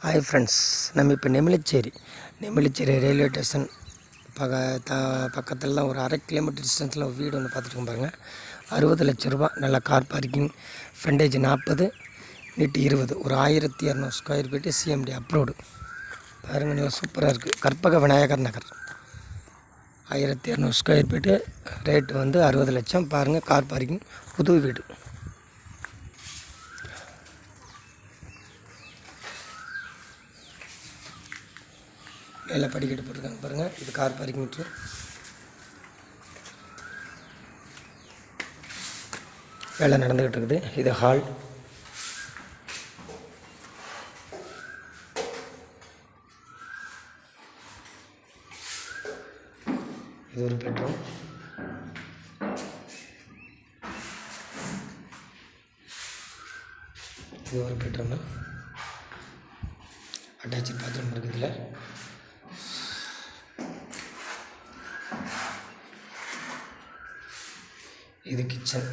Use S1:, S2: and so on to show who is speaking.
S1: Hi friends, நம்ம இப்போ Nemilichery railway station பக்கத்தில் ஒரு 1/2 கிலோமீட்டர் டிஸ்டன்ஸில் ஒரு வீடு ஒன்று பார்த்துருக்கோம் பாருங்கள். 60 லட்ச ரூபா, நல்ல கார் பார்க்கிங், ஃப்ரண்டேஜ் 40, நீட்டு 20, ஒரு 1200 ஸ்கொயர் ஃபீட்டு, சிஎம்டி அப்ரூவ்டு பாருங்கள். நல்லா சூப்பராக இருக்குது. கற்பக விநாயகர் நகர், 1200 ஸ்கொயர் ஃபீட்டு, ரேட்டு வந்து 60 லட்சம். பாருங்கள், கார் பார்க்கிங், புது வீடு. மேலே படிக்கட்டு போட்டிருக்காங்க பாருங்கள். இது கார் பார்க்கிங். வேலை நடந்துக்கிட்டு இருக்குது. இது ஹால். இது ஒரு பெட்ரூம். இது ஒரு பெட்ரூம். அட்டாச்சு பாத்ரூம் இருக்குது. இதில் இது கிச்சன்.